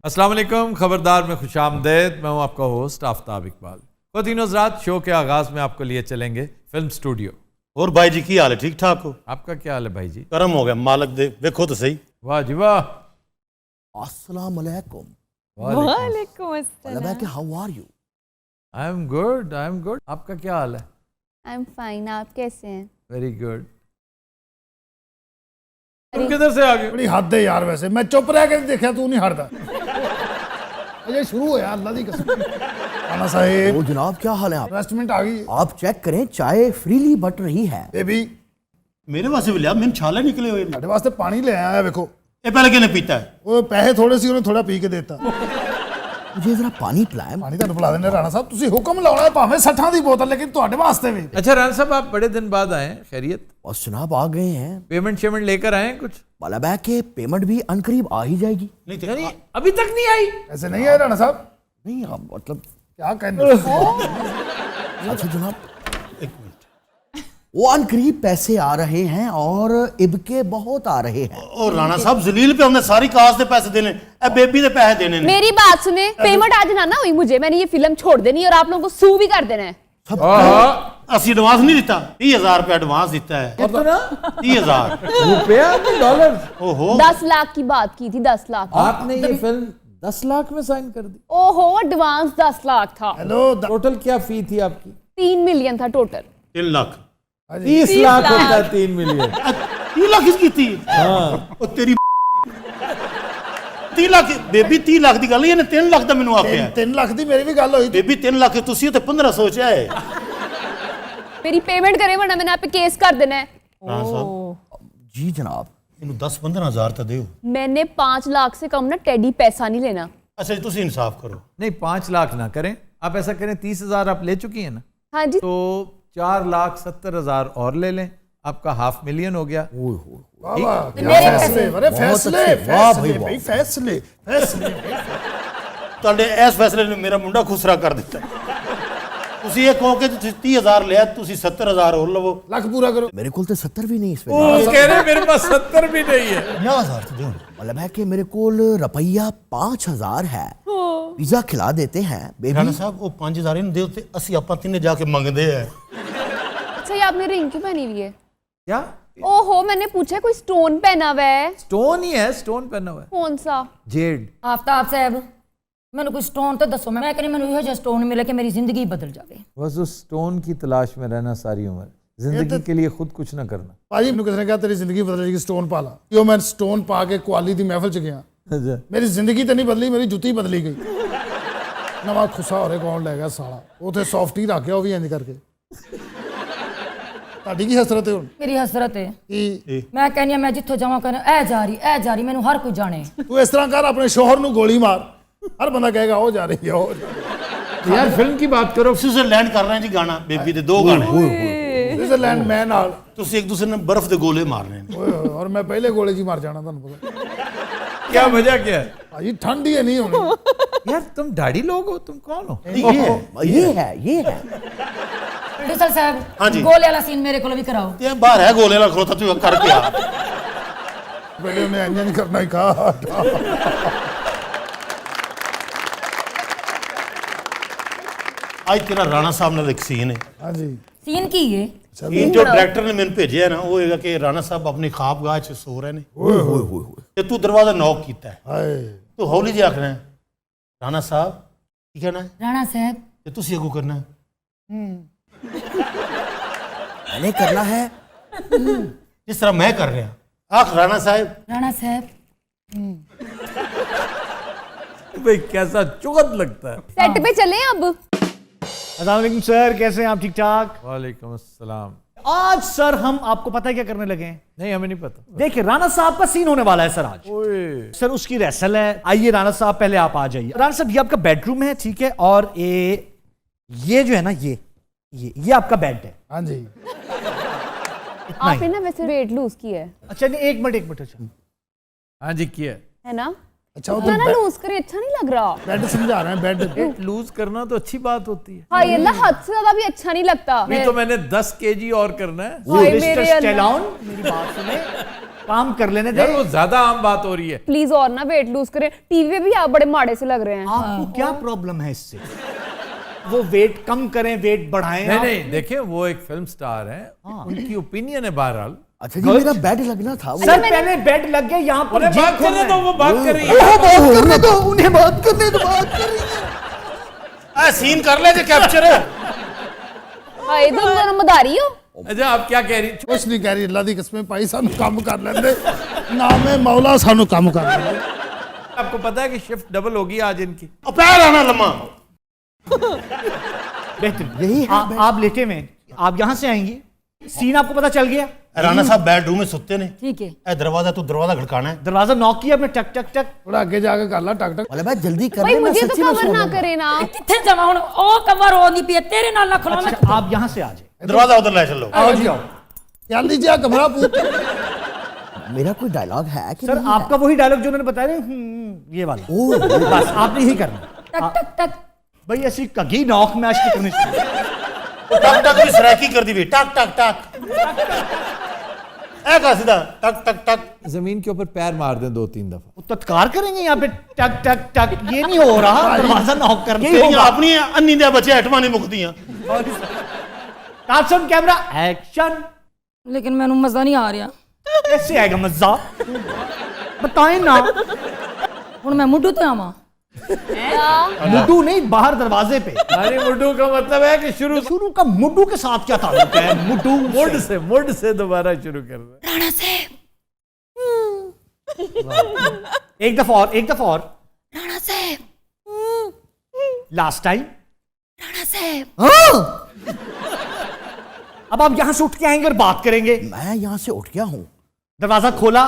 अस्सलाम वालेकुम, खबरदार में खुशामदेद। मैं हूं आपका होस्ट आफ्ताब इकबाल। ख़वातीन हज़रात, शो के आगाज़ में आपको लिए चलेंगे फिल्म स्टूडियो। और भाई जी की हाल है? ठीक ठाक हो? आपका क्या हाल है भाई जी? करम हो गया मालक दे, देखो तो सही। वाह जी वाह। अस्सलाम वालेकुम। वालेकुम अस्सलाम। How are you? I am good, I am good. आपका क्या हाल है? आई एम फाइन, आप कैसे हैं? Very good. तुम किधर से आ गए? बड़ी हद है यार। वैसे मैं चुप रह के देखा, तू नहीं हटता। अजय शुरू हो यार, अल्लाह दी कसम। राणा साहब। ओ जनाब, क्या हाल है? आप रेस्टोरेंट आ गई। आप चेक करें, चाय फ्रीली बट रही है। बेबी मेरे वास्ते भी लिया, मैंने छाले निकले हुए। ਤੁਹਾਡੇ ਵਾਸਤੇ ਪਾਣੀ ले आया देखो। ये पहले किने पीता है? ਉਹ ਪੈਸੇ ਥੋੜੇ ਸੀ, ਉਹਨੇ ਥੋੜਾ ਪੀ ਕੇ ਦਿੱਤਾ। मुझे जरा पानी पिलाएं। ਪਾਣੀ ਤੁਹਾਨੂੰ ਪਿਲਾ ਦਿੰਦੇ ਰਾਣਾ ਸਾਹਿਬ। ਤੁਸੀਂ ਹੁਕਮ ਲਾਉਣਾ ਹੈ ਭਾਵੇਂ 60 ਦੀ बोतल, लेकिन ਤੁਹਾਡੇ ਵਾਸਤੇ भी। अच्छा राना साहब, आप बड़े दिन बाद आए हैं, खैरियत? बस जनाब आ गए हैं। पेमेंट शेमेंट लेकर आए हैं कुछ? बाला के पेमेंट भी अनकरीब आ ही जाएगी। नहीं थे। यानी अभी तक नहीं आई? ऐसे नहीं है राणा साहब। नहीं आप मतलब क्या कहने। अच्छा जनाब, एक मिनट। वो अनकरीब पैसे आ रहे हैं और इबके बहुत आ रहे हैं। और राणा साहब जलील पे हमने सारी काश दे पैसे देने, ए बेबी दे पैसे देने ने। मेरी बात सुने, पेमेंट आज ना हुई मुझे, मैंने ये फिल्म छोड़ देनी और आप लोगों को सू भी कर देना है। असि एडवांस नहीं दिता, 30,000 रुपया एडवांस दिता है। कितना? 30,000 रुपया तो डॉलर? ओहो। 10 लाख की बात की थी, 10 लाख। आपने ये फिल्म 10 लाख में साइन कर दी? ओहो, एडवांस 10 लाख था। हेलो टोटल क्या फी थी आपकी? 3 मिलियन था टोटल। 3 लाख। 30 लाख होता है 3 मिलियन। 3 लाख इसकी थी। हाँ। ओ तेरी 3 लाख बेबी, 30 लाख दी गल नहीं, 3 लाख दा मैनू आखिया। 3 ਲੱਖ ਦੀ ਮੇਰੀ ਵੀ ਗੱਲ ਹੋਈ। बेबी 3 लाख तुसी ते 15 सोचा है। मेरी पेमेंट करे वरना मैंने आप पे केस कर देना है। राणा साहब जी जनाब। इनु 10-15,000 तो दियो। मैंने 5 लाख से कम ना टेडी पैसा नहीं लेना। अच्छा जी, तुसी इंसाफ करो। नहीं, 5 लाख ना करें आप, ऐसा करें 30,000 आप ले चुकी हैं ना, हाँ जी। तो 4,70,000 और ले लें, आपका $500,000 हो गया। वाह वाह, क्या मेरे फैसले, अरे फैसले, वाह भाई फैसले वाह। भाई, फैसले फैसले। ਤੁਹਾਡੇ ਇਸ ਫੈਸਲੇ ਨੇ ਮੇਰਾ ਮੁੰਡਾ ਖੁਸਰਾ ਕਰ ਦਿੱਤਾ। ਤੁਸੀਂ ਇਹ ਕਹੋ ਕਿ ਤੁਸੀਂ 30,000 ਲਿਆ, ਤੁਸੀਂ 70,000 ਹੋਰ ਲਵੋ। ਲੱਖ पूरा करो। मेरे को 70 भी नहीं इस वो कह रहे मेरे पास 70 भी नहीं है। 50,000 तो दियो। मतलब है कि मेरे को रुपया 5,000 है। पिज्जा खिला देते हैं बेबी। ਰਾਣਾ ਸਾਹਿਬ ਉਹ 5,000 ਇਹਨੂੰ ਦਿਓ ਤੇ ਅਸੀਂ ਆਪਾਂ ਤਿੰਨੇ ਜਾ ਕੇ ਮੰਗਦੇ ਆ। अच्छा, ये आपने रिंग क्यों पहनी हुई है? क्या ओहो, मैंने पूछा कोई स्टोन पहना हुआ है? स्टोन ही है, स्टोन पहना हुआ है। कौन सा? जेड। आफ्ताब साहब, मैंने कोई स्टोन तो दसो। मैं कहनी मैंने यो स्टोन मिले कि मेरी जिंदगी बदल जाए। बस उस स्टोन की तलाश में रहना सारी उम्र, जिंदगी के लिए खुद कुछ ना करना। ਭਾਜੀ ਮੈਨੂੰ ਕਿਸੇ ਨੇ ਕਿਹਾ ਤੇਰੀ ਜ਼ਿੰਦਗੀ ਬਦਲ ਜਾਏਗੀ, ਸਟੋਨ ਪਾ ਲਾ। ਜੋ ਮੈਂ ਸਟੋਨ ਪਾ ਕੇ ਕੁਆਲੀ ਦੀ ਮਹਿਫਲ ਚ ਗਿਆ, अच्छा। ਮੇਰੀ ਜ਼ਿੰਦਗੀ ਤਾਂ ਨਹੀਂ ਬਦਲੀ, ਮੇਰੀ ਜੁੱਤੀ ਬਦਲੀ ਗਈ। ਨਵਾਂ ਖੁੱਸਾ ਹੋਰੇ ਕੌਣ ਲੈ ਗਿਆ ਸਾਲਾ, ਉਥੇ ਸੌਫਟੀ ਰੱਖ ਗਿਆ ਉਹ ਵੀ ਇੰਜ ਕਰਕੇ। ਤੁਹਾਡੀ ਕੀ ਹਸਰਤ ਹੈ ਹੁਣ? मेरी हसरत है ਕੀ मैं कहनी मैं जिथों जावा कर ए जा रही मैनू हर कोई जाने। ਤੂੰ ਇਸ ਤਰ੍ਹਾਂ ਕਰ, ਆਪਣੇ ਸ਼ੋਹਰ ਨੂੰ ਗੋਲੀ ਮਾਰ, ਹਰ ਬੰਦਾ ਕਹੇਗਾ ਉਹ ਜਾ ਰਹੀ ਹੈ, ਉਹ ਜਾ ਰਹੀ यार फिल्म की बात करो। स्विट्जरलैंड कर रहे हैं जी गाना, बेबी ਦੇ 2 गाने। ਹੈ। ਸਵਿਟਜ਼ਰਲੈਂਡ ਮੈਂ ਨਾਲ। ਤੁਸੀਂ ਇੱਕ ਦੂਸਰੇ ਨੂੰ ਬਰਫ਼ ਦੇ ਗੋਲੇ ਮਾਰਨੇ ਨੇ। ਓਏ ਹੋਏ, ਔਰ ਮੈਂ ਪਹਿਲੇ ਗੋਲੇ ਜੀ ਮਾਰ ਜਾਣਾ, ਤੁਹਾਨੂੰ ਪਤਾ। क्या मजा क्या है? ਭਾਜੀ ਠੰਡ ਹੀ ਨਹੀਂ ਹੋਣੀ। यार तुम दाढ़ी लोग हो, तुम कौन हो? ये है। डिसल साहब, हाँ जी। गोले वाला सीन मेरे को भी कराओ। ਤੇ ਬਾਹਰ ਹੈ ਗੋਲੇ ਨਾਲ ਖਲੋਤਾ, ਤੂੰ ਕਰਕੇ ਆ। ਪਹਿਲੇ ਉਹਨੇ ਇੰਜ ਨਹੀਂ ਕਰਨਾ ਹੀ ਕਹਾ। ਅੱਜ ਤੇਰਾ ਰਾਣਾ ਸਾਹਿਬ ਨਾਲ ਇੱਕ ਸੀਨ ਹੈ। ਹਾਂਜੀ सीन की है? ਸੀਨ ਜੋ ਡਾਇਰੈਕਟਰ ਨੇ ਮੈਨੂੰ ਭੇਜਿਆ ਨਾ, ਉਹ ਹੈਗਾ ਕਿ ਰਾਣਾ ਸਾਹਿਬ ਆਪਣੀ ਖਾਬਗਾਹ 'ਚ ਸੋ ਰਹੇ ਨੇ ਓਏ ਹੋਏ ਹੋਏ ਤੇ ਤੂੰ ਦਰਵਾਜ਼ਾ ਨੌਕ ਕੀਤਾ ਹੈ। ਹਾਏ। ਤੂੰ ਹੌਲੀ ਜਿਹਾ ਆਖਣਾ ਹੈ, ਰਾਣਾ ਸਾਹਿਬ ਕੀ ਕਹਿਣਾ ਹੈ, राणा साहब, ਤੇ ਤੁਸੀਂ ਅੱਗੋਂ ਕਰਨਾ ਹੈ, मैंने करना है। ਜਿਸ ਤਰ੍ਹਾਂ ਮੈਂ ਕਰ ਰਿਹਾ। ਆਖ ਰਾਣਾ ਸਾਹਿਬ। राणा साहब, भाई कैसा चुगत लगता है। सेट पे चलें अब। अस्सलाम वालेकुम सर, कैसे हैं आप? ठीक ठाक। वालेकुम अस्सलाम। आज सर हम आपको पता है क्या करने लगे हैं? नहीं, हमें नहीं पता। देखिए, राणा साहब का सीन होने वाला है सर आज। ओए। सर उसकी रेसल है। आइए राणा साहब, पहले आप आ जाइए। राणा साहब, ये आपका बेडरूम है, ठीक है? और ये जो है ना, ये आपका बेड है। ਹਾਂਜੀ। आपने ना वैसे वेट लूज किया है, अच्छा नहीं, एक मिनट। अच्छा हाँ जी, किया है। है ना? अच्छा वो इतना ना लूज करे अच्छा नहीं लग रहा। बेड समझा रहे हैं, बेड। वेट लूज करना तो अच्छी बात होती है। हाँ, ये ना हद से ज्यादा भी अच्छा नहीं लगता। अभी तो मैंने 10 kg और करना है। हाय मिस्टर मेरे अल्लाह। स्टेलॉन, मेरी बात सुने। काम कर लेने दे। यार वो ज्यादा आम बात हो रही है। प्लीज और ना वेट लूज करें, टीवी पे भी आप बड़े माड़े से लग रहे हैं। आपको क्या प्रॉब्लम है इससे? वो वेट कम करें, वेट बढ़ाएं? नहीं आप? नहीं, देखिए वो एक फिल्म स्टार है, उनकी ओपिनियन है बहरहाल। अच्छा जी, मेरा बेड लगना था वो। सर पहले बेड लग गया, यहाँ पर बात जिम करने खोलना दो, है। वो बात कर रही है। ओह, बात करने दो, उन्हें बात करने दो, बात कर रही है। सीन कर ले जो कैप्चर है। हाय तुम दोनों मदारी हो। अच्छा आप क्या कह रही? कुछ नहीं कह रही, अल्लाह दी कसम भाई सानू काम कर लेंदे, नामे मौला सानू काम कर लेंदे। आपको पता है कि शिफ्ट डबल होगी आज इनकी। पैर आना लम्मा। बेहतर यही है आप लेटे हुए हैं, आप यहाँ से आएंगी, सीन आपको पता चल गया। राणा साहब बेडरूम में सुते ने। ठीक है। ए दरवाजा तू दरवाजा खड़काना है। दरवाजा नॉक किया आपने, टक टक टक। थोड़ा आगे जाके कर ला टक टक। बोले भाई जल्दी कर भाई ले, मैं मुझे तो सच्ची में कवर सो ना लूंगा। करे ना। किथे जावा हुन ओ कवर हो नहीं पिए तेरे नाल ना खलो अच्छा आप यहाँ से आ जाए। दरवाजा उधर ले चलो। आओ जी आओ। जल्दी जा कमरा पूछ। मेरा कोई डायलॉग है कि सर नहीं है? आपका वही डायलॉग जो उन्होंने बताया ना, ये वाला। ओह, बस आपने ही करना। टक टक टक। भाई ऐसी कगी नॉक में आज तक नहीं सुनी। टक टक भी सराकी कर दी भी। टक टक टक। ए का सीधा टक टक टक। जमीन के ऊपर पैर मार दें 2-3 दफा। वो तत्कार करेंगे यहाँ पे, टक टक टक। ये नहीं हो रहा, दरवाजा नॉक करना तेरी होगा। अपनी अन्नी दे बच्चे हटवा नहीं मुकदियां। Action camera action. लेकिन मैनू मजा नहीं आ रहा। कैसे आएगा मजा? बताएं ना। हुन मैं मुड्डू ते आवा। मुड्डू नहीं, बाहर दरवाजे पे। अरे मुड्डू का मतलब है कि शुरू शुरू का मुड्डू के साथ क्या ताल्लुक है? मुड्डू मुड से दोबारा शुरू कर रहे हैं। राणा से एक दफा और, एक दफा और। राणा से लास्ट टाइम। राणा से अब आप यहां से उठ के आएंगे और बात करेंगे। मैं यहाँ से उठ गया हूँ। दरवाजा खोला।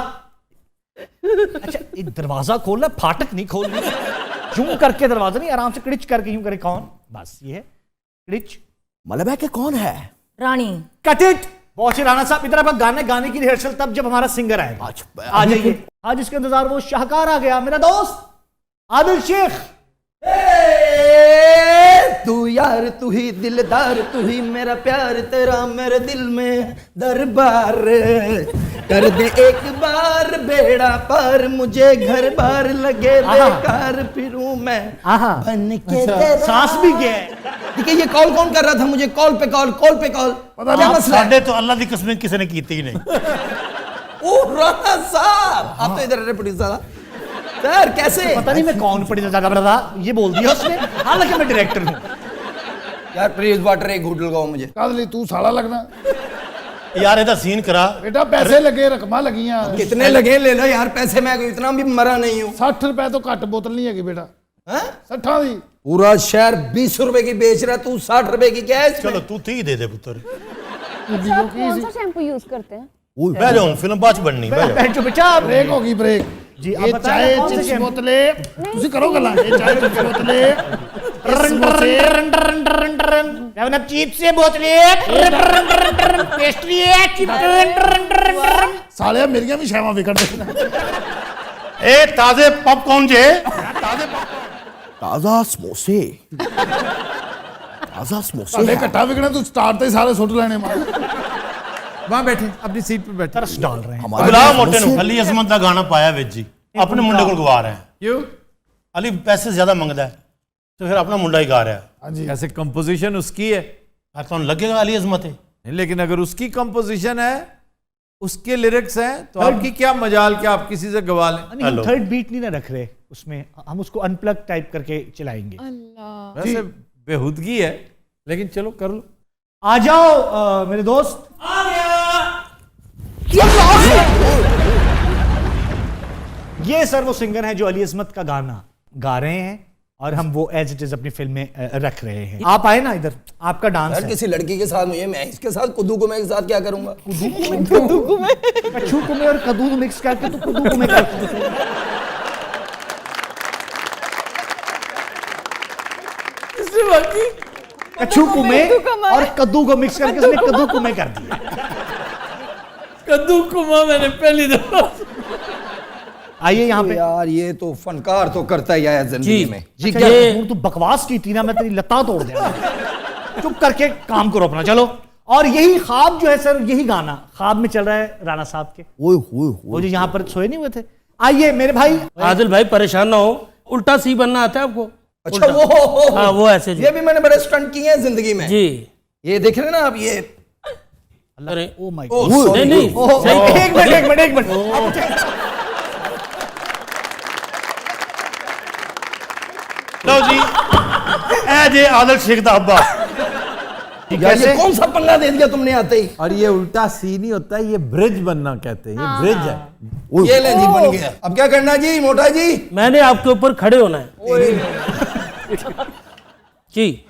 अच्छा एक दरवाजा खोलना, फाटक नहीं खोलना। यूं करके दरवाजा नहीं, आराम से क्रिच करके यूं करे। कौन? बस ये है क्रिच। मतलब है कि कौन है? रानी। Cut it. पहुंचे राणा साहब इधर। आपका गाने की रिहर्सल तब जब हमारा सिंगर आएगा। अच्छा, आ जाइए। आज इसके इंतजार वो शाहकार आ गया, मेरा दोस्त आदिल शेख। तू यार, तू ही दिलदार, तू ही मेरा प्यार, तेरा मेरे दिल में दरबार, कर दे एक बार बेड़ा पार, मुझे घर बार लगे बेकार, फिरूं मैं आहा। बन के तेरा। सांस भी गया है। देखिए ये कॉल कौन कर रहा था मुझे? कॉल पे कॉल, कॉल पे कॉल। पता क्या नहीं मसला है? साडे तो अल्लाह दी कसम किसी ने कीती ही नहीं। ओ राणा साहब, आप तो इधर रहे प्रोड्यूसर सर, कैसे? पता नहीं मैं कौन पड़ी ज्यादा बड़ा ये बोल दिया उसने, हालांकि मैं डायरेक्टर हूँ। यार प्लीज वाटर एक घूट लगाओ मुझे। कादली तू साला लगना। यार ਇਹਦਾ सीन करा। बेटा पैसे लगे, रकमा लगियां। कितने लगे ले लो यार पैसे, मैं कोई इतना भी मरा नहीं हूँ। 60 रुपए तो घट बोतल नहीं है बेटा। हैं? 60 दी। पूरा शहर 20 रुपए की बेच रहा, तू 60 रुपए की क्या है इसमें? चलो तू 30 दे दे पुत्र। अच्छा, आप कौन सा शैम्पू यूज करते हैं? बह जाओ, फिल्म बाद च बननी। बह जाओ। बैठो बेटा। ब्रेक होगी ब्रेक। जी, आप ये बताएं चाय कौन से चिप्स शैम्पू? बोतले तुसी करो गल्ला। ये चाय चिप्स बोतले, चीप से बोतले, पेस्ट्री है, साले मेरियां भी शैवां विकण दे। ए ताजे पॉपकॉर्न जे। ताजे ताजा समोसे, ताजा समोसे साले हैं। घट्टा विकणे तू स्टार्ट ते सारे सुट लेने मार। वहां बैठे, अपनी सीट पे बैठे। तरस डाल रहे हैं। हमारे बुला लिए मोटे नु समोसे- अली अजमत का गाना पाया विच जी। अपने मुंडे को गवा रहा है। क्यों? अली पैसे ज्यादा मंगदा है तो फिर अपना मुंडा ही गा रहा है। हाँ जी। ऐसे कंपोजिशन उसकी है। तो लगेगा अली अजमत है। नहीं, लेकिन अगर उसकी कंपोजिशन है, उसके लिरिक्स हैं, तो आपकी क्या मजाल कि आप किसी से गवा लें। नहीं, हम थर्ड बीट नहीं ना रख रहे उसमें, हम उसको अनप्लग टाइप करके चलाएंगे। वैसे बेहूदगी है, लेकिन चलो कर लो। आ जाओ मेरे दोस्त। आ गया। ये सर वो सिंगर है जो अली अजमत का गाना गा रहे हैं और हम वो एज इट इज अपनी फिल्म में रख रहे हैं। आप आए ना इधर, आपका डांस यार है। किसी लड़की के साथ मुझे, मैं इसके साथ कुदू को मैं के साथ क्या करूंगा? कच्छू कुमे और कद्दू मिक्स करके तो कद्दू कुमे करते। कच्छू कुमे और कद्दू को मिक्स करके उसने कद्दू कुमे कर दिया। कद्दू कुमा मैंने पहली दफा। आइए यहाँ पे। यार ये तो फनकार तो करता ही आया जिंदगी में। जी क्या तू बकवास की थी ना, मैं तेरी लता तोड़ दिया। चुप करके काम करो अपना, चलो। और यही ख्वाब जो है सर, यही गाना ख्वाब में चल रहा है राणा साहब के। वो जो यहाँ पर सोए नहीं हुए थे। आइए मेरे भाई। आदिल भाई परेशान ना हो, उल्टा सी बनना आता है आपको? अच्छा हाँ वो ऐसे ये भी मैंने बड़े स्टंट किए हैं जिंदगी में जी। ये देख रहे हैं ना आप, ये अरे ओ माय ओह, गॉड। नहीं नहीं एक मिनट लो जी ए जे आदल शेख दा अब्बा। यार ये कौन सा पंगा दे दिया तुमने आते ही। और ये उल्टा सी नहीं होता है, ये ब्रिज बनना कहते हैं, ये ब्रिज है। ये ले जी बन गया। अब क्या करना जी मोटा जी? मैंने आपके ऊपर खड़े होना है जी।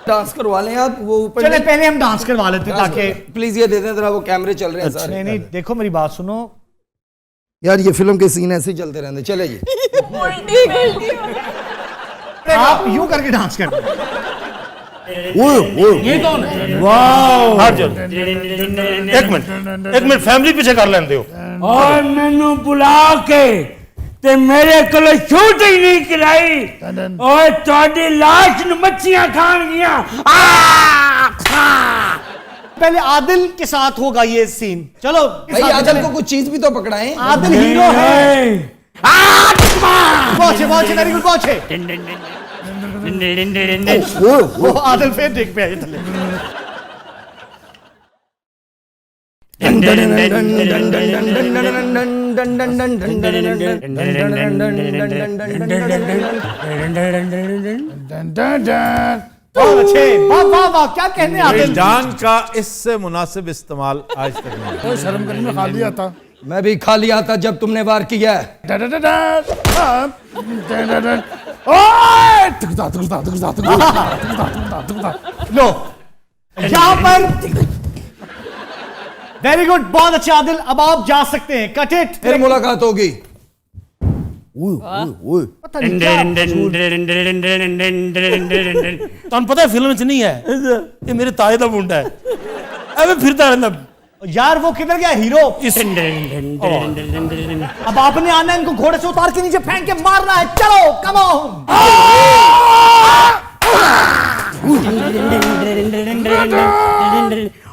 डांस करवा लें आप, वो ऊपर चले पहले हम डांस करवा लेते हैं ताकि। प्लीज ये दे दें जरा, वो कैमरे चल रहे हैं सारे। नहीं नहीं देखो मेरी बात सुनो यार ये फिल्म के सीन ऐसे ही चलते रहते। चले जी। आप यूं करके डांस कर। ये कौन है? वाह एक मिनट फैमिली पीछे कर लेंदे हो। और मैनू बुला के ते मेरे को शूटिंग नहीं कराई और ਤੁਹਾਡੀ लाश ਨੂੰ मच्छियां खान गया। पहले आदिल के साथ होगा ये सीन। चलो भाई आदिल को कुछ चीज भी तो पकड़ाएं। आदिल हीरो है। पहुंचे पहुंचे वेरी गुड पहुंचे। वो आदिल फिर देख पे आए थले। बहुत अच्छे। वाह वाह वाह क्या कहने इस आदिल। डांग का इससे मुनासिब इस्तेमाल आज तक नहीं हुआ। कोई शर्म करने में खा लिया था। मैं भी खा लिया था जब तुमने वार किया है। लो यहाँ पर वेरी गुड बहुत अच्छा आदिल। अब आप जा सकते हैं। Cut it. फिर मुलाकात होगी। पता नहीं क्या ਤੁਹਾਨੂੰ ਪਤਾ ਫਿਲਮ 'ਚ ਨਹੀਂ ਹੈ ਇਹ ਮੇਰੇ ਤਾਏ ਦਾ ਮੁੰਡਾ ਹੈ ਐਵੇਂ ਫਿਰਦਾ ਰਹਿੰਦਾ। यार वो किधर गया हीरो। अब आपने आना इनको घोड़े से उतार के नीचे फेंक के मारना है। चलो कम ऑन।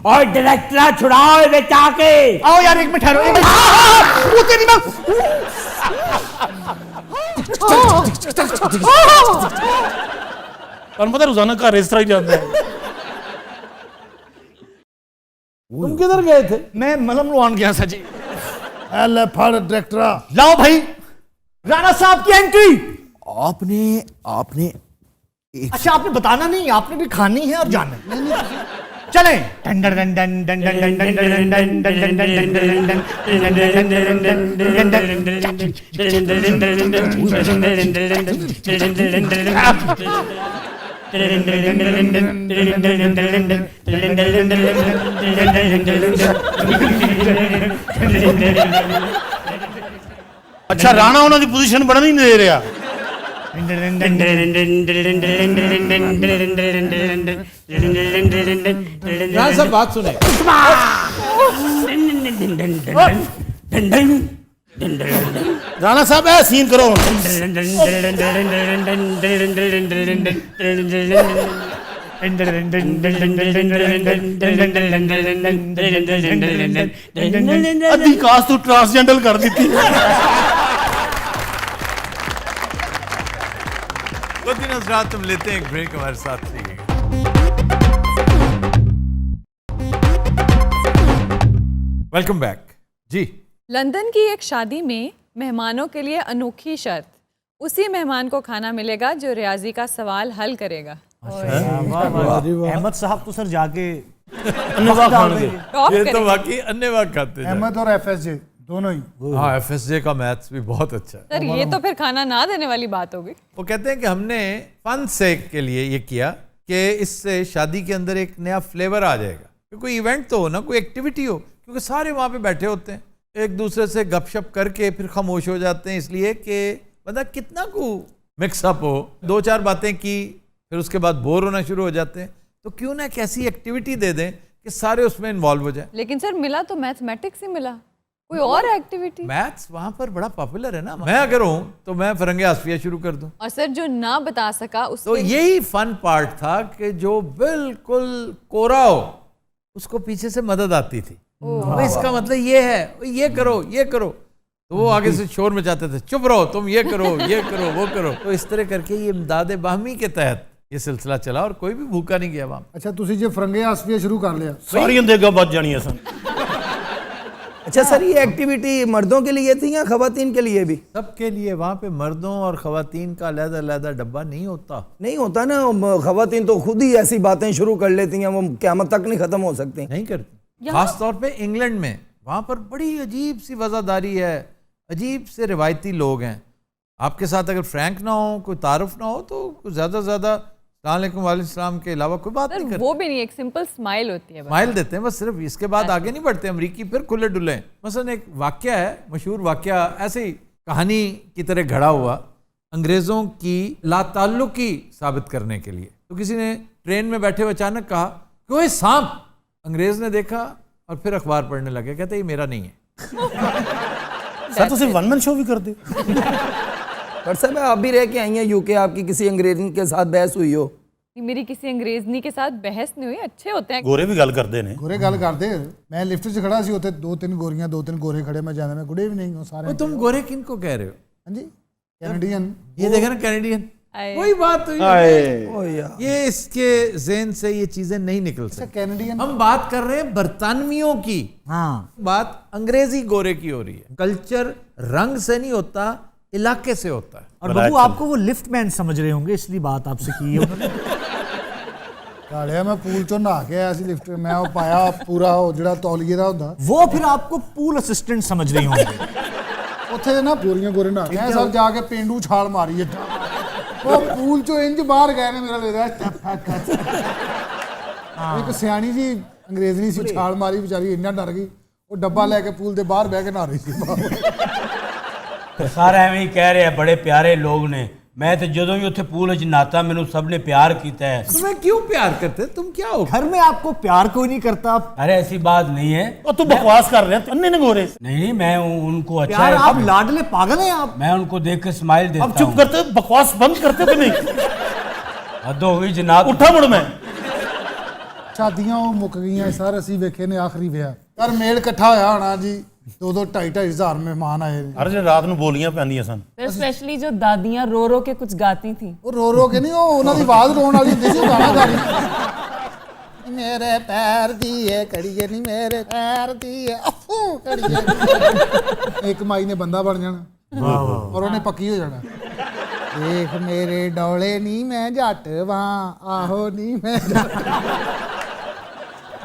और डायरेक्टर छुड़ाओ बेटा के। आओ यार एक मिनट ठहरो। ਤੁਹਾਨੂੰ ਪਤਾ ਰੋਜ਼ਾਨਾ ਘਰ ਇਸ ਤਰ੍ਹਾਂ ਹੀ ਜਾਂਦਾ ਹੈ। तुम किधर गए थे? मैं मलम लुआन गया था जी। एल फड़ डायरेक्टरा। लाओ भाई राणा साहब की एंट्री। आपने अच्छा आपने बताना नहीं, आपने भी खानी है और जाना है। चलें। ਅੱਛਾ ਰਾਣਾ ਉਹਨਾਂ ਦੀ ਪੋਜੀਸ਼ਨ ਬਣਨ ਹੀ ਨਹੀਂ ਦੇ ਰਿਹਾ। राणा साहब बात सुने। ਰਾਣਾ ਸਾਹਿਬ ਇਹ ਸੀਨ ਕਰੋ ਹੁਣ। ਅੱਧੀ ਕਾਸਟ ਤੂੰ ਟ੍ਰਾਂਸਜੈਂਡਰ ਕਰ ਦਿੱਤੀ। कुछ दिन रात हम लेते हैं एक ब्रेक, हमारे साथ रहिएगा। वेलकम बैक जी। लंदन की एक शादी में मेहमानों के लिए अनोखी शर्त, उसी मेहमान को खाना मिलेगा जो रियाजी का सवाल हल करेगा। अहमद साहब तो सर जाके टॉप ये तो करेगा। बाकी अन्य वाक खाते हैं। अहमद और एफएसजे दोनों ही। हाँ एफएसजे का मैथ्स भी बहुत अच्छा है। सर ये तो फिर खाना ना देने वाली बात होगी। वो कहते हैं कि हमने फन सेक के लिए ये किया कि इससे शादी के अंदर एक नया फ्लेवर आ जाएगा, कि कोई इवेंट तो हो ना, कोई एक्टिविटी हो, क्योंकि सारे वहाँ पे बैठे होते हैं, एक दूसरे से गपशप करके फिर खामोश हो जाते हैं, इसलिए कि मतलब कितना को मिक्सअप हो, दो चार बातें की फिर उसके बाद बोर होना शुरू हो जाते हैं, तो क्यों ना एक ऐसी एक्टिविटी दे दें कि सारे उसमें इन्वॉल्व हो जाए। लेकिन सर मिला तो मैथमेटिक्स ही मिला, कोई और एक्टिविटी? मैथ्स वहां पर बड़ा पॉपुलर है ना। मैं अगर हूं तो मैं फरंगे आसफिया शुरू कर दूं। और सर जो ना बता सका तो उसके यही फन पार्ट था कि जो बिल्कुल कोरा हो उसको पीछे से मदद आती थी। तो इसका मतलब ये है, ये करो ये करो, तो वो आगे से शोर मचाते थे, चुप रहो तुम, ये करो वो करो। तो इस तरह करके ये इमदाद बाहमी के तहत ये सिलसिला चला और कोई भी भूखा नहीं गया वहां। अच्छा ਤੁਸੀਂ ਜੇ ਫਰੰਗੇ ਆਸਫੀਆ ਸ਼ੁਰੂ ਕਰ ਲਿਆ। ਸਾਰੀਆਂ ਦੇਗਾ ਵੱਜ ਜਾਣੀਆਂ ਸਨ। अच्छा सर, ये एक्टिविटी मर्दों के लिए थी या खवातीन के लिए भी? सबके लिए। वहां पे मर्दों और खवातीन का अलग-अलग डब्बा नहीं होता। नहीं होता ना, खवातीन तो खुद ही ऐसी बातें शुरू कर लेती हैं, वो क़यामत तक नहीं खत्म हो सकती। नहीं करती। खास तौर पे इंग्लैंड में वहां पर बड़ी अजीब सी वज़ादारी है, अजीब से रिवायती लोग हैं। आपके साथ अगर फ्रैंक ना हो, कोई तारुफ ना हो, तो ज़्यादा से ज़्यादा अस्सलाम वालेकुम वालेकुम के अलावा कोई बात नहीं करते। वो भी नहीं, एक सिंपल स्माइल होती है, स्माइल देते हैं बस, सिर्फ इसके बाद आगे नहीं बढ़ते। अमरीकी फिर खुले डुले। मसलन एक वाक्य है, मशहूर वाक्य, ऐसे ही कहानी की तरह घड़ा हुआ, अंग्रेज़ों की लाताल्लुकी साबित करने के लिए। तो किसी ने ट्रेन में बैठे हुए अचानक कहा कि वो सांप। अंग्रेज़ ने देखा और फिर अखबार पढ़ने लगे, कहते ये मेरा नहीं है। सर ਤੁਸੀਂ वन मैन शो भी करते हो? पर साहब आप भी रह के आई हैं यूके, आपकी किसी अंग्रेज़ी के साथ बहस हुई हो? मेरी किसी अंग्रेजनी के साथ बहस नहीं हुई, अच्छे होते हैं। ਗੋਰੇ ਵੀ ਗੱਲ ਕਰਦੇ ਨੇ। ਗੋਰੇ ਗੱਲ ਕਰਦੇ। ਮੈਂ ਲਿਫਟ 'ਚ ਖੜਾ ਸੀ, ਉੱਥੇ 2-3 ਗੋਰੀਆਂ 2-3 ਗੋਰੇ ਖੜੇ, मैं जाना, मैं गुड इवनिंग हो सारे। तुम गोरे किन को कह रहे हो? हाँ जी, कैनेडियन। ये देखा ना, कैनेडियन। आए। कोई बात हुई ओ यार, ये इसके ज़हन से ये चीजें नहीं निकल सकती। कैनेडियन। हम बात कर रहे हैं बरतानवियों की, हाँ, बात अंग्रेजी गोरे की हो रही है। कल्चर रंग से नहीं होता, इलाके से होता है। और बबू आपको वो लिफ्ट मैन समझ रहे होंगे, इसलिए बात आपसे की है उन्होंने। ਕਾਲਿਆ ਮੈਂ ਪੂਲ ਚੋਂ ਨਹਾ ਕੇ ਆਇਆ ਸੀ ਲਿਫਟ, ਮੈਂ ਉਹ ਪਾਇਆ ਪੂਰਾ ਉਹ ਜਿਹੜਾ ਤੌਲੀਏ ਦਾ ਹੁੰਦਾ, वो फिर आपको पूल असिस्टेंट समझ रही होंगे। ਉੱਥੇ ਨਾ ਗੋਰੀਆਂ ਗੋਰੇ ਨਹਾ ਕੇ ਸਭ ਜਾ ਕੇ ਪਿੰਡੂ ਛਾਲ ਮਾਰੀ ਇੱਦਾਂ, ਉਹ ਪੂਲ ਚੋਂ ਇੰਜ ਬਾਹਰ ਗਏ ਨੇ, ਮੇਰਾ ਲੱਗਦਾ ਇੱਕ ਸਿਆਣੀ ਜੀ ਅੰਗਰੇਜ਼ਨੀ ਸੀ, ਛਾਲ ਮਾਰੀ, ਵਿਚਾਰੀ ਇੰਨਾ ਡਰ ਗਈ, ਉਹ ਡੱਬਾ ਲੈ ਕੇ ਪੂਲ ਦੇ ਬਾਹਰ ਬਹਿ ਕੇ ਨਹਾ ਰਹੀ ਸੀ। ਸਾਰਾ ਐਵੇਂ ਹੀ ਕਹਿ ਰਿਹਾ, ਬੜੇ ਪਿਆਰੇ ਲੋਕ ਨੇ। मैं तो ਜਦੋਂ ही ਉੱਥੇ ਪੂਲ 'ਚ ਨਹਾਤਾ ਮੈਨੂੰ ਸਭ ਨੇ प्यार ਕੀਤਾ है। तुम्हें क्यों प्यार करते? तुम क्या हो? घर में आपको प्यार कोई नहीं करता। अरे ऐसी बात नहीं है। ਉਹ ਤੂੰ ਬਕਵਾਸ ਕਰ ਰਿਹਾ, अन्ने ने गोरे। नहीं मैं उनको अच्छा प्यार, है, आप लाडले पागल हैं आप। मैं उनको देख के स्माइल देता अब चुप करते, बकवास बंद करते कि नहीं? हद हो गई जनाब। उठा मुड़ मैं। ਸ਼ਾਦੀਆਂ ਉਹ ਮੁੱਕ ਗਈਆਂ ਸਰ, ਅਸੀਂ ਵੇਖੇ ਨੇ ਆਖਰੀ ਵਿਆਹ। ਪਰ ਮੇਲ ਇਕੱਠਾ ਹੋਇਆ ਹੋਣਾ ਜੀ, 2-2 ਹਜ਼ਾਰ ਮਹਿਮਾਨ ਆਏ ਨੇ। ਹਰ ਜੇ ਰਾਤ ਨੂੰ ਬੋਲੀਆਂ ਪੈਂਦੀਆਂ ਸਨ। स्पेशली जो दादियाँ रो रो के कुछ गाती थी। ਉਹ ਰੋ ਕੇ ਨਹੀਂ, ਉਹ ਉਹਨਾਂ ਦੀ ਆਵਾਜ਼ ਰੋਣ ਵਾਲੀ ਹੁੰਦੀ ਸੀ, ਉਹ ਗਾਣਾ ਗਾ ਰਹੀ। ਮੇਰੇ ਪੈਰ ਦੀਏ ਕੜੀਏ ਨੀ, ਮੇਰੇ ਪੈਰ ਦੀਏ ਅਫੂ ਕੜੀਏ। ਇੱਕ ਮਾਈ ਨੇ ਬੰਦਾ ਬਣ ਜਾਣਾ ਔਰ ਉਹਨੇ ਪੱਕੀ ਹੋ ਜਾਣਾ। ਦੇਖ ਮੇਰੇ ਡੌਲੇ ਨੀ ਮੈਂ ਜੱਟ ਵਾਂ, ਆਹੋ ਨੀ ਮੈਂ ਜੱਟ,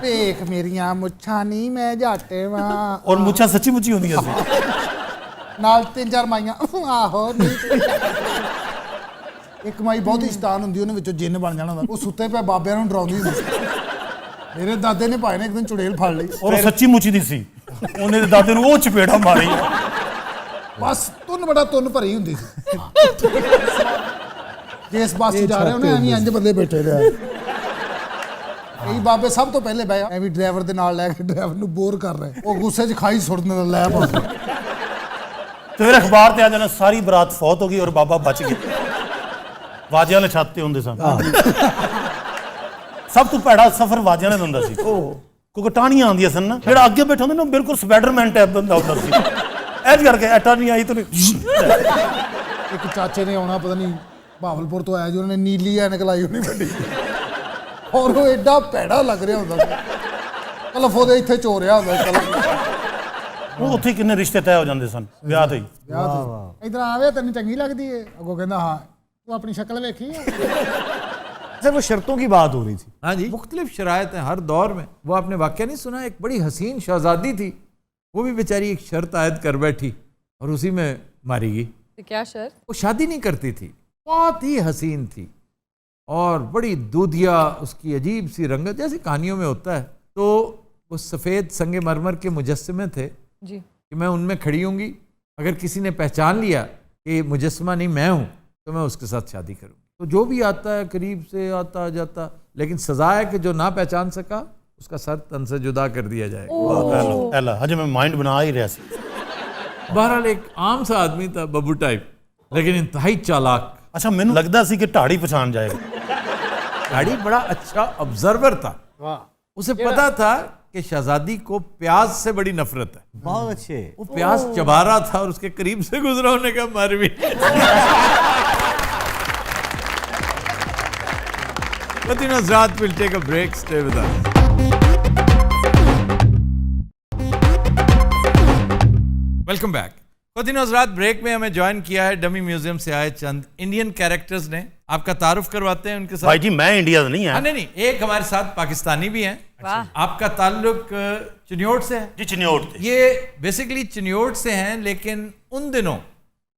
ਦੇਖ ਮੇਰੀਆਂ ਮੁੱਛਾਂ ਨੀ ਮੈਂ ਜੱਟ ਵਾਂ। ਔਰ ਮੁੱਛਾਂ ਸੱਚੀ ਮੁੱਚੀ ਹੁੰਦੀਆਂ ਸੀ। ਨਾਲ 3-4 ਮਾਈਆਂ ਆਹੋ ਨੀ। ਇੱਕ ਮਾਈ ਬਹੁਤ ਹੀ ਸ਼ੈਤਾਨ ਹੁੰਦੀ, ਉਹਨੇ ਵਿੱਚੋਂ ਜਿੰਨ ਬਣ ਜਾਣਾ ਹੁੰਦਾ, ਉਹ ਸੁੱਤੇ ਪਏ ਬਾਬਿਆਂ ਨੂੰ ਡਰਾਉਂਦੀ ਹੁੰਦੀ। ਮੇਰੇ ਦਾਦੇ ਨੇ ਭਾਈ ਨੇ ਇੱਕ ਦਿਨ ਚੁੜੇਲ ਫੜ ਲਈ, ਔਰ ਸੱਚੀ ਮੁੱਚੀ ਦੀ ਸੀ। ਉਹਨੇ ਦੇ ਦਾਦੇ ਨੂੰ ਉਹ ਚਪੇੜਾ ਮਾਰੀ। ਬਸ ਤੁੰਨ ਬੜਾ ਤੁੰਨ ਭਰੀ ਹੁੰਦੀ ਸੀ। ਜਿਸ ਬੱਸ 'ਚ ਜਾ ਰਹੇ ਉਹਨੇ ਐਵੇਂ ਇੰਜ ਬੰਦੇ ਬੈਠੇ ਰਹੇ। ਕਈ ਬਾਬੇ ਸਭ ਤੋਂ ਪਹਿਲੇ ਬਹਿ ਐਵੇਂ ਡਰਾਈਵਰ ਦੇ ਨਾਲ ਲੈ ਕੇ ਡਰਾਈਵਰ ਨੂੰ ਬੋਰ ਕਰ ਰਹੇ, ਉਹ ਗੁੱਸੇ 'ਚ ਖਾਈ ਸੁੱਟਣ ਦਾ ਲੈ ਪਾ। ਤੇ ਫਿਰ ਅਖਬਾਰ ਤੇ ਆ ਜਾਣਾ ਸਾਰੀ ਬਰਾਤ ਫੌਤ ਹੋ ਗਈ ਔਰ ਬਾਬਾ ਬਚ ਗਿਆ। ਵਾਜਿਆਂ ਵਾਲੇ ਛੱਤ ਤੇ ਹੁੰਦੇ ਸਨ। ਸਭ ਤੋਂ ਭੈੜਾ ਸਫ਼ਰ ਵਾਜਿਆਂ ਵਾਲੇ ਦਾ ਹੁੰਦਾ ਸੀ, ਕਿਉਂਕਿ ਟਾਹਣੀਆਂ ਆਉਂਦੀਆਂ ਸਨ ਨਾ, ਜਿਹੜਾ ਅੱਗੇ ਬੈਠਾ ਹੁੰਦਾ ਨਾ ਬਿਲਕੁਲ ਸਪਾਈਡਰਮੈਨ ਟਾਈਪ ਬੰਦਾ ਹੁੰਦਾ ਸੀ। ਐਜ ਕਰਕੇ ਟਾਹਣੀ ਆਈ ਤਾਂ ਇੱਕ ਚਾਚੇ ਨੇ ਆਉਣਾ, ਪਤਾ ਨਹੀਂ ਭਾਵਲਪੁਰ ਤੋਂ ਆਇਆ ਜੀ, ਉਹਨਾਂ ਨੇ ਨੀਲੀ ਐਨਕ ਲਾਈ ਹੋਣੀ ਵੱਡੀ, ਔਰ ਉਹ ਐਡਾ ਭੈੜਾ ਲੱਗ ਰਿਹਾ ਹੁੰਦਾ ਸੀ। ਕਲਫ ਉਹਦੇ ਇੱਥੇ ਚੋਰਿਆ ਹੁੰਦਾ ਕਲਫ। ਉਹ ਉੱਥੇ ਕਿੰਨੇ ਰਿਸ਼ਤੇ ਤੈਅ ਹੋ ਜਾਂਦੇ ਸਨ ਵਿਆਹ ਤੇ ਹੀ। ਇਧਰ ਆਵੇ ਤੈਨੂੰ ਚੰਗੀ ਲੱਗਦੀ ਏ? ਅੱਗੋਂ ਕਹਿੰਦਾ ਹਾਂ। ਤੂੰ ਆਪਣੀ शक्ल वेखी है? सर वो शर्तों की बात हो रही थी। हाँ जी, मुख्तलिफ शराइत हैं हर दौर में। वो आपने वाक़या नहीं सुना, एक बड़ी हसीन शहजादी थी, वो भी बेचारी एक शर्त आयद कर बैठी और उसी में मारी गई। तो क्या शर्त? वो शादी नहीं करती थी, बहुत ही हसीन थी और बड़ी दूधिया, उसकी अजीब सी रंगत जैसी कहानियों में होता है। तो वो सफ़ेद संगे मरमर के मुजस्समे थे जी, कि मैं उनमें खड़ी होंगी, अगर किसी ने पहचान लिया कि मुजस्समा नहीं मैं हूँ तो मैं उसके साथ शादी करूँ। तो जो भी आता है करीब से आता जाता, लेकिन सज़ा है कि जो ना पहचान सका उसका सर तन से जुदा कर दिया जाएगा। एला हजे मैं माइंड बना ही रहा सी। बहरहाल एक आम सा आदमी था, बब्बू टाइप, लेकिन इंतहाई चालाक। अच्छा मैंने लगता सी कि ढाड़ी पहचान जाएगा। गाड़ी बड़ा अच्छा ऑब्जर्वर था। उसे पता था कि शहजादी को प्याज से बड़ी नफरत है। बहुत अच्छे। वो प्याज चबा रहा था और उसके करीब से गुजरा होने का मर भी। Latin Hazrat will take a break. Stay with us. Welcome back. Latin Hazrat break में हमें ज्वाइन किया है डमी म्यूजियम से आए चंद इंडियन कैरेक्टर्स ने। आपका तारुफ करवाते हैं उनके साथ। भाई जी मैं इंडिया से नहीं है। नहीं, एक हमारे साथ पाकिस्तानी भी हैं। आपका ताल्लुक चिन्योट से है? जी चिन्योट से। ये बेसिकली चिन्योट से हैं, लेकिन उन दिनों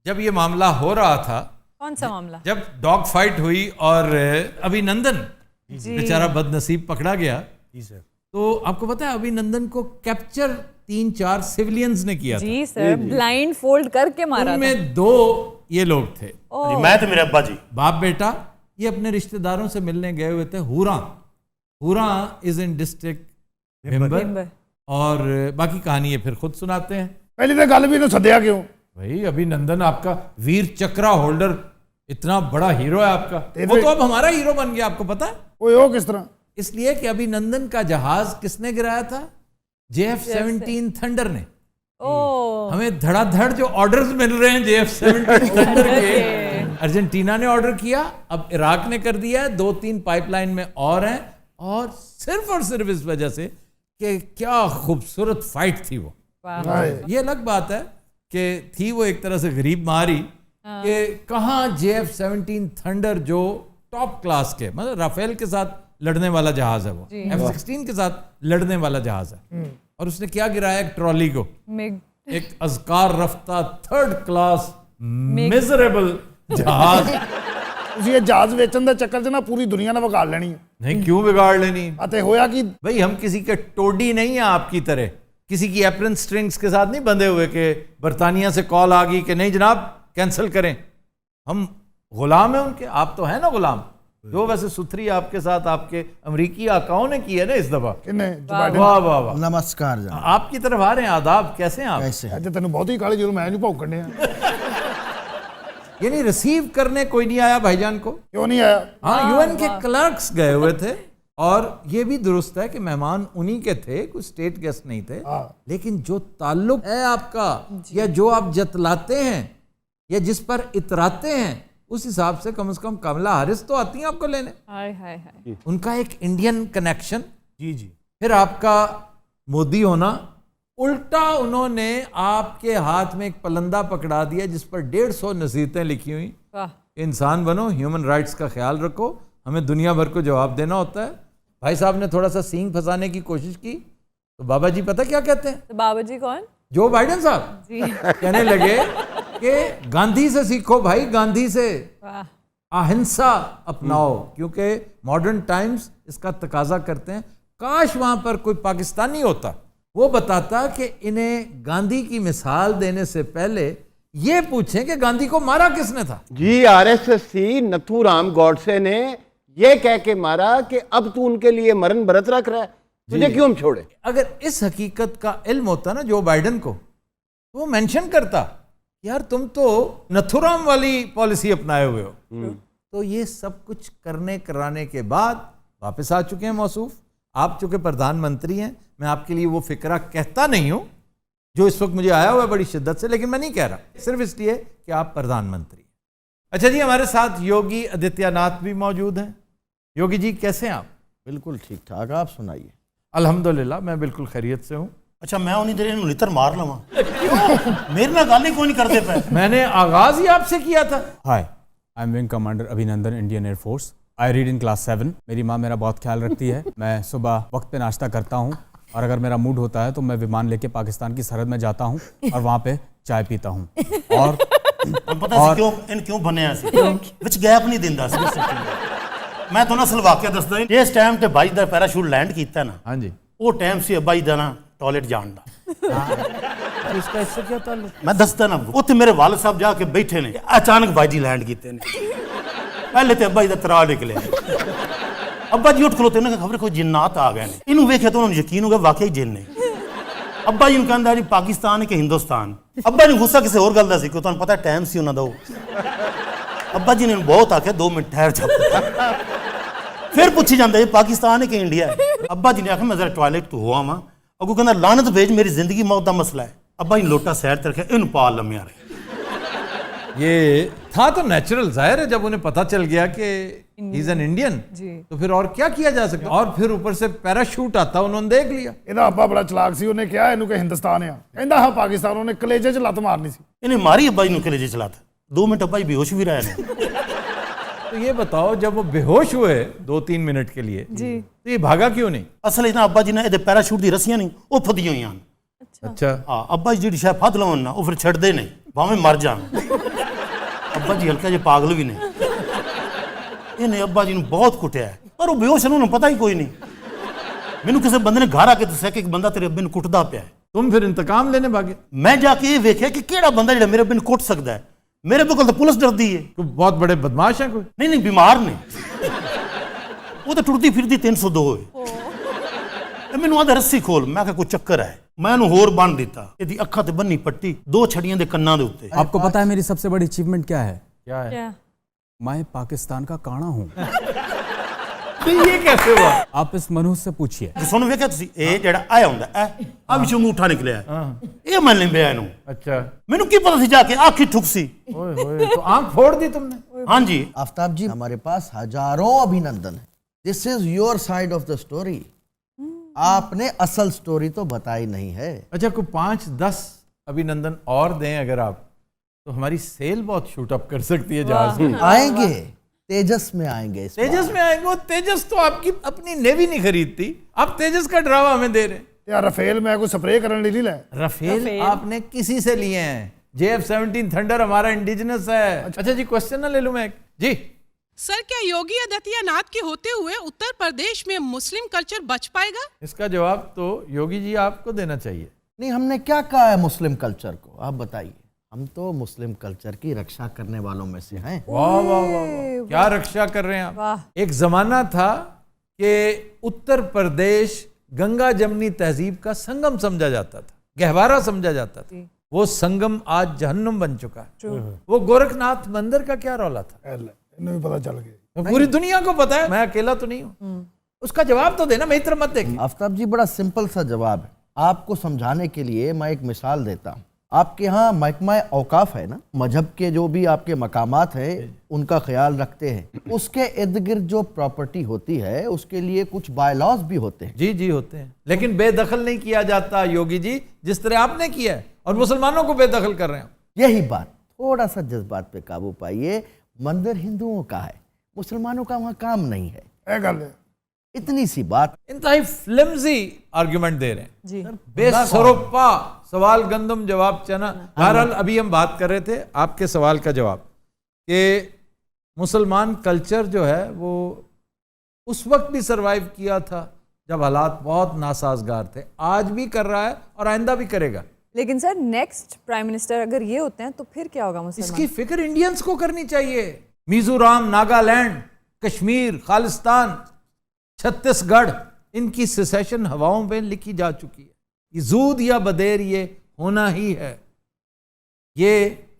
जब ये मामला हो रहा था, कौन सा मामला? जब डॉग फाइट हुई और अभिनंदन बेचारा बदनसीब पकड़ा गया। जी सर। तो आपको पता है अभिनंदन को कैप्चर 3-4 सिविलियंस ने किया जी सर, ब्लाइंड फोल्ड करके मारा था। उनमें 2 ये लोग थे, मैं तो मेरे अब्बा जी, बाप बेटा। ये अपने रिश्तेदारों से मिलने गए हुए थे। हुरा इज इन डिस्ट्रिक्ट मेंबर, और बाकी कहानी ये फिर खुद सुनाते हैं। पहले तो गल भी सद्या क्यों भाई? अभिनंदन आपका वीर चक्रा होल्डर, इतना बड़ा हीरो है आपका। वो तो अब हमारा हीरो बन गया, आपको पता है? वो किस तरह? इसलिए कि अभिनंदन का जहाज किसने गिराया था? JF-17 थंडर ने। हमें धड़ाधड़ जो ऑर्डर्स मिल रहे हैं JF-17 थंडर के, अर्जेंटीना ने ऑर्डर किया, अब इराक ने कर दिया है, 2-3 पाइपलाइन में और हैं, और सिर्फ इस वजह से कि क्या खूबसूरत फाइट थी वो। ये अलग बात है कि थी वो एक तरह से गरीब मारी कि कहाँ JF-17 थंडर जो टॉप क्लास के, मतलब राफेल के साथ लड़ने वाला जहाज है, वो F-16 के साथ लड़ने वाला जहाज है, और उसने क्या गिराया? एक ट्रॉली को, एक अज़कार रफ्ता 3rd क्लास मिजरेबल जहाज। ये जहाज बेचन के चक्कर च ना पूरी दुनिया ने बिगाड़ लेनी है। नहीं, क्यों बिगाड़ लेनी? अते होया कि भाई हम किसी के टोडी नहीं है आपकी तरह, किसी की एप्रन स्ट्रिंग्स के साथ नहीं बंधे हुए कि बरतानिया से कॉल आ गई कि नहीं जनाब कैंसिल करें। हम गुलाम हैं उनके। आप तो है ना गुलाम। जो वैसे सुथरी आपके साथ आपके अमरीकी आकाओं ने की है ना इस दफा। वाह वाह वाह, नमस्कार जनाब। आपकी तरफ आ रहे हैं, आदाब। कैसे हैं आप? कैसे हैं? तेन बहुत ही काली जो मैं नहीं भौंकने यानी रिसीव करने कोई नहीं आया भाईजान को? क्यों नहीं आया? हाँ, यूएन के क्लर्क्स गए हुए थे, और ये भी दुरुस्त है कि मेहमान उन्हीं के थे, कुछ स्टेट गेस्ट नहीं थे। लेकिन जो ताल्लुक है आपका, या जो आप जतलाते हैं, या जिस पर इतराते हैं, उस हिसाब से कम कमला हारिस तो आती हैं आपको लेने। हाय हाय हाय। उनका एक इंडियन कनेक्शन, जी जी, फिर आपका मोदी होना, उल्टा उन्होंने आपके हाथ में एक पलंदा पकड़ा दिया जिस पर 150 नसीहतें लिखी हुई। इंसान बनो, ह्यूमन राइट्स का ख्याल रखो, हमें दुनिया भर को जवाब देना होता है। भाई साहब ने थोड़ा सा सींग फंसाने की कोशिश की, तो बाबा जी पता क्या कहते हैं? तो बाबा जी कौन? जो बाइडेन साहब जी। कहने लगे कि गांधी से सीखो भाई, गांधी से अहिंसा अपनाओ, क्योंकि मॉडर्न टाइम्स इसका तकाजा करते हैं। काश वहां पर कोई पाकिस्तानी होता, वो बताता कि इन्हें गांधी की मिसाल देने से पहले ये पूछें कि गांधी को मारा किसने था। जी, RSS नथुराम गॉडसे ने ये कह के मारा कि अब तू उनके लिए मरण व्रत रख रहा है, तुझे क्यों हम छोड़े। अगर इस हकीकत का इल्म होता ना जो बाइडेन को, तो वो मेंशन करता, यार तुम तो नथुराम वाली पॉलिसी अपनाए हुए हो। तो ये सब कुछ करने कराने के बाद वापस आ चुके हैं मौसूफ। आप चूंकि प्रधानमंत्री हैं, मैं आपके लिए वो फिक्रा कहता नहीं हूं जो इस वक्त मुझे आया हुआ है बड़ी शिद्दत से, लेकिन मैं नहीं कह रहा, सिर्फ इसलिए कि आप प्रधानमंत्री। अच्छा जी, हमारे साथ योगी आदित्यनाथ भी मौजूद हैं। योगी जी कैसे हैं आप? बिल्कुल ठीक ठाक, आप सुनाइए। अल्हम्दुलिल्लाह, मैं बिल्कुल खैरियत से हूँ। अच्छा मैं उन्हीं देर लितर मार लवा मेरे ना गाली कोई नहीं करते पे। मैंने आगाज ही आपसे किया था। हाय, आई एम विंग कमांडर अभिनंदन, Indian air force. I read in class 7। मेरी माँ मेरा बहुत ख्याल रखती है। मैं सुबह वक्त पे नाश्ता करता हूँ, और अगर मेरा मूड होता है तो मैं विमान लेके पाकिस्तान की सरहद में जाता हूँ और वहाँ पे चाय पीता हूँ। और पता क्यों बने विच गैप नहीं दिंदा सी। मैं तो ना असल वाकया दसदा, जिस टाइम ते बाई दा पैराशूट लैंड कीता ना, हाँ जी, वो टाइम से बाई दा ना टॉयलेट जान दा। इसका इससे क्या ताल्लुक? मैं दसदा ना, उत्थे मेरे वालिद साहब जाके बैठे ने, अचानक बाई जी लैंड कीते ने, पहले तो बाई दा तरा निकले, अब्बा जी उठ खलोते ने खबर कोई जिन्नात आ गए ने इनू वेखे तो उन्होंने यकीन हो गया वाकई जिन ने अब्बा जी कहता जी पाकिस्तान है कि हिंदुस्तान अब्बा जी गुस्सा किसी होर गल दा सी कि तुहानू पता टाइम सी उन्हां दा अब्बा जी ने बहुत आख्या 2 मिनट ठहर जा फिर पूछी जाता जी पाकिस्तान है कि इंडिया है अब्बा जी ने आख्या मैं जरा टॉयलेट तो हो आवां अगू कहता लानत भेज मेरी जिंदगी मौत का मसला है अब्बा जी लोटा सैर ते रखा इन पा लम्या रहे ये था तो नेचुरल, जाहिर है जब उन्हें पता चल गया कि ही इज एन इंडियन तो फिर और क्या किया जा सकता। और फिर ऊपर से पैराशूट आता उन्होंने देख लिया। ਇਹਦਾ ਅੱਬਾ ਬੜਾ ਚਲਾਕ ਸੀ, ਉਹਨੇ ਕਿਹਾ ਇਹਨੂੰ ਕਿ ਹਿੰਦੁਸਤਾਨ ਆ, ਕਹਿੰਦਾ ਹਾਂ ਪਾਕਿਸਤਾਨ, ਉਹਨੇ ਕਲੇਜੇ 'ਚ ਲੱਤ ਮਾਰਨੀ ਸੀ। इन्हें मारी अब्बा जी ने कलेजे चलाता 2 मिनट अब्बा जी बेहोश भी रहे ने तो ये बताओ जब वो बेहोश हुए 2-3 मिनट के लिए जी तो ये भागा क्यों नहीं? असल इतना अब्बा जी ने ये पैराशूट दी रस्सियां नहीं वो फदियां हुई हैं। अच्छा हाँ अब्बा जी जी शायद फद लवन ना वो फिर छड़ते नहीं भावें मर जान अब्बा जी हल्का जे पागल भी नहीं इन्हें अब्बा जी ने बहुत कुटिया है पर वो बेहोश है उन्होंने पता ही कोई नहीं। मैनू किसी बंदे ने घर आके दस्या कि एक बंदा तेरे अब्बे नूं कुटदा पिया है। तुम फिर इंतकाम लेने भागे? मैं जाके ये वेख्या कि केड़ा बंदा जिहड़ा मेरे अब्बे नूं कुट सकदा है। मेरे अब्बे कोल तो पुलिस डरदी है। तो बहुत बड़े बदमाश हैं कोई? नहीं नहीं बीमार ने वो तो टुरदी फिरदी 302 है। मैनू आदा रस्सी खोल मैं कोई चक्कर है मैं इहनूं होर बन दिता इहदी अखां ते बन्नी पट्टी 2 छड़ियां दे कन्नां दे उत्ते। आपको पता है मेरी सबसे बड़ी अचीवमेंट क्या है? क्या है? क्या? मैं पाकिस्तान का काणा हूँ। तो ये कैसे हुआ? आप इस मनुष्य से पूछिए। सुन वेख्या तुसीं ए जेड़ा आया हुंदा ए आ विचों अंगूठा निकलिया ये मैं नहीं बिया इहनूं। अच्छा मैनू की पता सी जाके आँख ही ठुकसी। ओए होए तो आंख फोड़ दी तुमने? हाँ जी आफ्ताब जी हमारे पास हजारों अभिनंदन है। This is your side of the story. आपने असल स्टोरी तो बताई नहीं है। अच्छा कोई 5-10 अभिनंदन और दें अगर आप तो हमारी सेल बहुत शूट अप कर सकती है जहाज की। आएंगे तेजस में आएंगे। तेजस में आएंगे। वो तेजस तो आपकी अपनी नेवी नहीं खरीदती, आप तेजस का ड्रामा हमें दे रहे हैं। यार रफेल में कोई स्प्रे करने ली ले रफेल आपने किसी से लिए हैं? JF-17 थंडर हमारा इंडिजिनस है। अच्छा जी क्वेश्चन ना ले लूं मैं जी। सर क्या योगी आदित्यनाथ के होते हुए उत्तर प्रदेश में मुस्लिम कल्चर बच पाएगा? इसका जवाब तो योगी जी आपको देना चाहिए। नहीं हमने क्या कहा है मुस्लिम कल्चर को, आप बताइए। हम तो मुस्लिम कल्चर की रक्षा करने वालों में से हैं। वाह वाह वाह क्या रक्षा कर रहे हैं आप। एक जमाना था कि उत्तर प्रदेश गंगा जमनी तहजीब का संगम समझा जाता था, गहवारा समझा जाता था। वो संगम आज जहन्नुम बन चुका है। वो गोरखनाथ मंदिर का क्या रौला था? इन्हें भी पता चल गया। पूरी दुनिया को पता है, मैं अकेला तो नहीं हूँ। उसका जवाब तो देना, मैं इतना मत देखिए। आफ्ताब जी बड़ा सिंपल सा जवाब है। आपको समझाने के लिए मैं एक मिसाल देता हूँ। आपके यहाँ महकमा औकाफ है ना, मजहब के जो भी आपके मकामात हैं उनका ख्याल रखते हैं। उसके इर्द गिर्द जो प्रॉपर्टी होती है उसके लिए कुछ बायलॉज भी होते हैं। जी जी होते हैं, लेकिन बेदखल नहीं किया जाता योगी जी, जिस तरह आपने किया है और मुसलमानों को बेदखल कर रहे हैं। यही बात, थोड़ा सा जज्बात पे काबू पाइए। मंदिर हिंदुओं का है, मुसलमानों का वहाँ काम नहीं है। इतनी सी बात। इंतहाई फ्लिमजी आर्ग्यूमेंट दे रहे हैं जी। बेसरोपा सवाल गंदम जवाब चना। बहरहाल अभी हम बात कर रहे थे आपके सवाल का जवाब कि मुसलमान कल्चर जो है वो उस वक्त भी सरवाइव किया था जब हालात बहुत नासाजगार थे, आज भी कर रहा है और आइंदा भी करेगा। लेकिन सर नेक्स्ट प्राइम मिनिस्टर अगर ये होते हैं तो फिर क्या होगा मुसलमान? इसकी फिक्र इंडियंस को करनी चाहिए। मिजोरम, नागालैंड, कश्मीर, खालिस्तान, छत्तीसगढ़, इनकी सेसेशन हवाओं में लिखी जा चुकी है। ये जूद या बदेर ये होना ही है। ये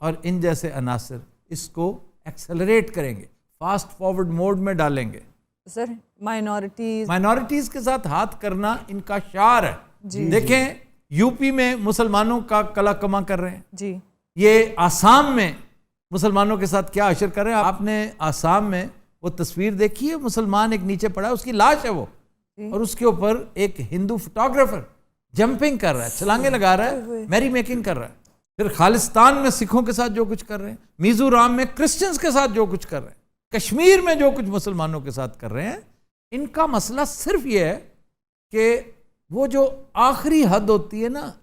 और इन जैसे अनासर इसको एक्सेलरेट करेंगे, फास्ट फॉरवर्ड मोड में डालेंगे। सर माइनॉरिटीज के साथ हाथ करना इनका शार है। देखें यूपी में मुसलमानों का कला कमा कर रहे हैं जी। ये आसाम में मुसलमानों के साथ क्या अशर कर रहे हैं। आपने आसाम में वो तस्वीर देखी है, मुसलमान एक नीचे पड़ा है, उसकी लाश है वो, और उसके ऊपर एक हिंदू फोटोग्राफर जंपिंग कर रहा है, छलांगे लगा रहा है, मैरी मेकिंग कर रहा है। फिर खालिस्तान में सिखों के साथ जो कुछ कर रहे हैं, मिजोरम में क्रिश्चियंस के साथ जो कुछ कर रहे हैं, कश्मीर में जो कुछ मुसलमानों के साथ कर रहे हैं, इनका मसला सिर्फ ये है कि वो जो आखिरी हद होती है ना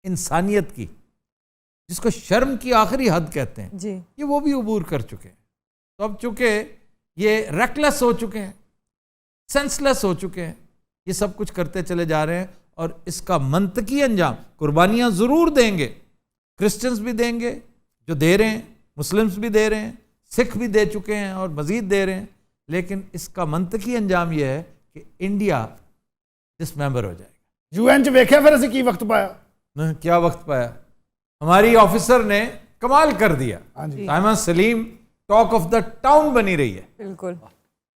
इंसानियत की, जिसको शर्म की आखिरी हद कहते हैं जी, ये वो भी अबूर कर चुके हैं। तो अब चूंकि ये रेकलेस हो चुके हैं, सेंसलेस हो चुके हैं, ये सब कुछ करते चले जा रहे हैं और इसका मंतकी अंजाम कुर्बानियां जरूर देंगे। क्रिश्चियंस भी देंगे जो दे रहे हैं, मुस्लिम्स भी दे रहे हैं, सिख भी दे चुके हैं और मजीद दे रहे हैं, लेकिन इसका मंतकी अंजाम यह है कि इंडिया डिसमेंबर हो जाएगा। यूएन च वेख्या फिर असं की वक्त पाया। क्या वक्त पाया, हमारी ऑफिसर ने कमाल कर दिया। Saima Salim talk of the town बनी रही है, बिल्कुल,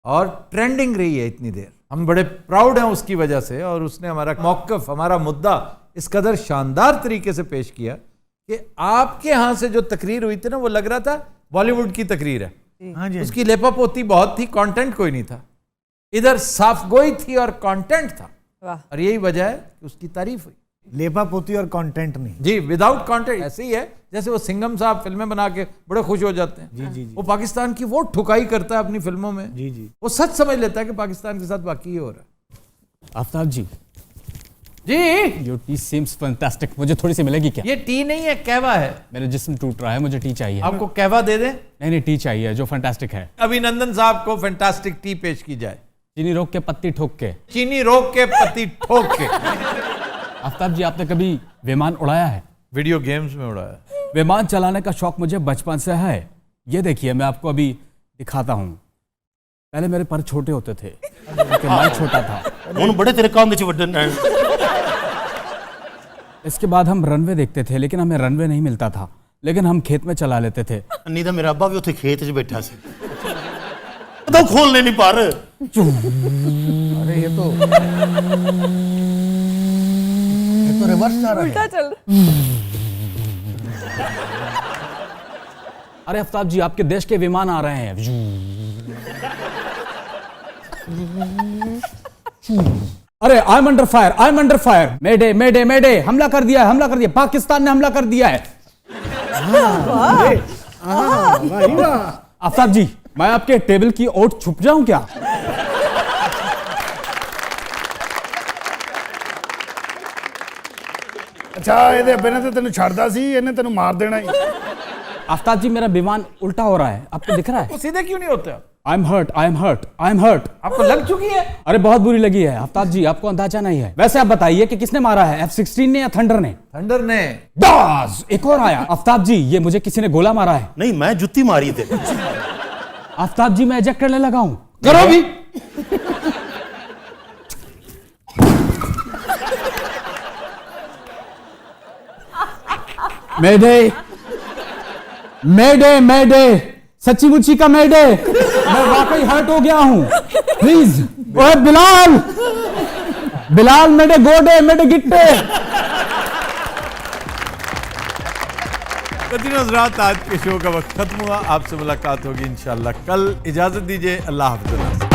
और ट्रेंडिंग रही है इतनी देर। हम बड़े प्राउड हैं उसकी वजह से, और उसने हमारा मौकफ, हमारा मुद्दा इस कदर शानदार तरीके से पेश किया कि आपके यहाँ से जो तकरीर हुई थी ना, वो लग रहा था बॉलीवुड की तकरीर है। हाँ जी, उसकी लेपा पोती बहुत थी, कंटेंट कोई नहीं था। इधर साफगोई थी और कंटेंट था, और यही वजह है कि उसकी तारीफ हुई। लेपा पोती और कंटेंट नहीं जी, विदाउट कंटेंट। ऐसे ही है जैसे वो सिंघम साहब फिल्में बना के बड़े खुश हो जाते हैं। जी जी जी, वो पाकिस्तान की वो ठुकाई करता है अपनी फिल्मों में। जी जी। वो सच समझ लेता है कि पाकिस्तान के साथ बाकी ये हो रहा है। आफ्ताब जी, जी, योर टी सीम्स फैंटास्टिक। मुझे थोड़ी सी मिलेगी क्या? ये टी नहीं है, कहवा है। मेरा जिस्म टूट रहा है, मुझे टी चाहिए। आपको कहवा दे दें? नहीं, टी चाहिए जो फैंटास्टिक है। अभिनंदन साहब को फैंटास्टिक टी पेश की जाए। चीनी रोक के पत्ती ठोक के। चीनी रोक के पत्ती ठोक के। आफ्ताब जी, आपने कभी विमान उड़ाया है? वीडियो गेम्स में उड़ाया। विमान चलाने का शौक मुझे बचपन से है। ये देखिए, मैं आपको अभी दिखाता हूँ। पहले मेरे पर छोटे होते थे क्योंकि मैं छोटा था। ਹੁਣ बड़े तेरे काम ਵਿੱਚ ਵੱਡਣ ਹੈ। इसके बाद हम रनवे देखते थे, लेकिन हमें रनवे नहीं मिलता था, लेकिन हम खेत में चला लेते थे। ਨਹੀਂ ਤਾਂ ਮੇਰਾ ਅੱਬਾ ਵੀ ਉੱਥੇ ਖੇਤ 'ਚ ਬੈਠਾ ਸੀ। ਤਾਂ ਖੋਲਨੇ ਨਹੀਂ ਪਰ। अरे ये तो रिवर्स जा रहा है। उल्टा चल। अरे आफ्ताब जी, आपके देश के विमान आ रहे हैं। अरे I am under fire, I am under fire. Mayday mayday mayday, हमला कर दिया है, हमला कर दिया, पाकिस्तान ने हमला कर दिया है। आफ्ताब जी, मैं आपके टेबल की ओट छुप जाऊं क्या? अच्छा ਇਹਦੇ ਅੱਬੇ ਨੇ ਤੇ ਤੈਨੂੰ ਛੱਡਦਾ ਸੀ, ਇਹਨੇ ਤੈਨੂੰ ਮਾਰ ਦੇਣਾ ਹੀ। आफ्ताब जी, मेरा विमान उल्टा हो रहा है, आपको दिख रहा है? वो सीधे क्यों नहीं होते? I am hurt, I am hurt, I am hurt. आपको लग चुकी है? अरे बहुत बुरी लगी है आफ्ताब जी, आपको अंदाजा नहीं है। वैसे आप बताइए कि किसने मारा है, F-16 ने या थंडर ने? थंडर ने। दास, एक और आया। आफ्ताब जी, ये मुझे किसी ने गोला मारा है। नहीं, मैं जुत्ती मारी थे। आफ्ताब जी, मैं एजेक्ट करने लगा हूं। करो भी। मेडे मेडे मेडे, सच्ची मुच्ची का मेडे। मैं वाकई हर्ट हो गया हूं, प्लीज। ओए बिलाल, बिलाल मेरे गोडे, मेरे गिट्टे। रात आज के शो का वक्त खत्म हुआ। आपसे मुलाकात होगी इंशाल्लाह कल। इजाजत दीजिए, अल्लाह हाफ़िज़।